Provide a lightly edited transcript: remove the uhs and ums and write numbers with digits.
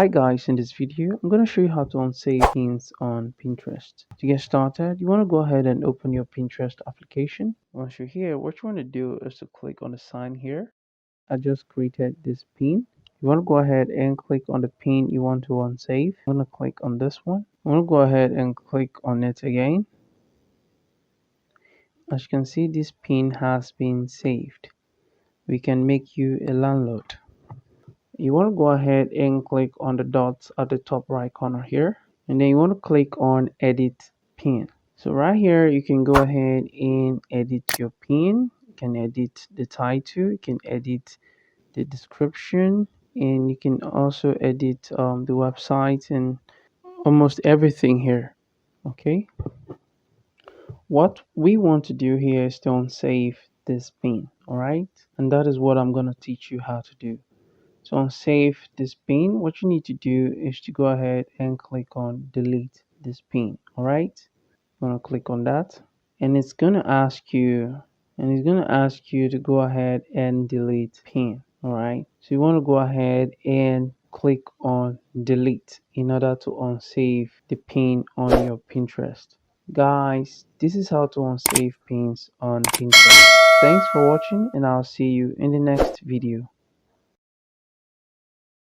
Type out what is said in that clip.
Hi guys, in this video I'm going to show you how to unsave pins on Pinterest. To get started, you want to go ahead and open your Pinterest application. Once you're here, what you want to do is to click on the sign here. I just created this pin. You want to go ahead and click on the pin you want to unsave. I'm going to click on this one. I'm going to go ahead and click on it again. As you can see, this pin has been saved. We can make you a landlord. You want to go ahead and click on the dots at the top right corner here, and then you want to click on edit pin. So right here you can go ahead and edit your pin. You can edit the title, you can edit the description, and you can also edit the website and almost everything here. Okay, what we want to do here is to unsave this pin. All right, and that is what I'm going to teach you how to do. So on save this pin, what you need to do is to go ahead and click on delete this pin. All right, I'm gonna click on that, and it's gonna ask you, to go ahead and delete pin. All right, so you want to go ahead and click on delete in order to unsave the pin on your Pinterest. Guys, this is how to unsave pins on Pinterest. Thanks for watching, and I'll see you in the next video.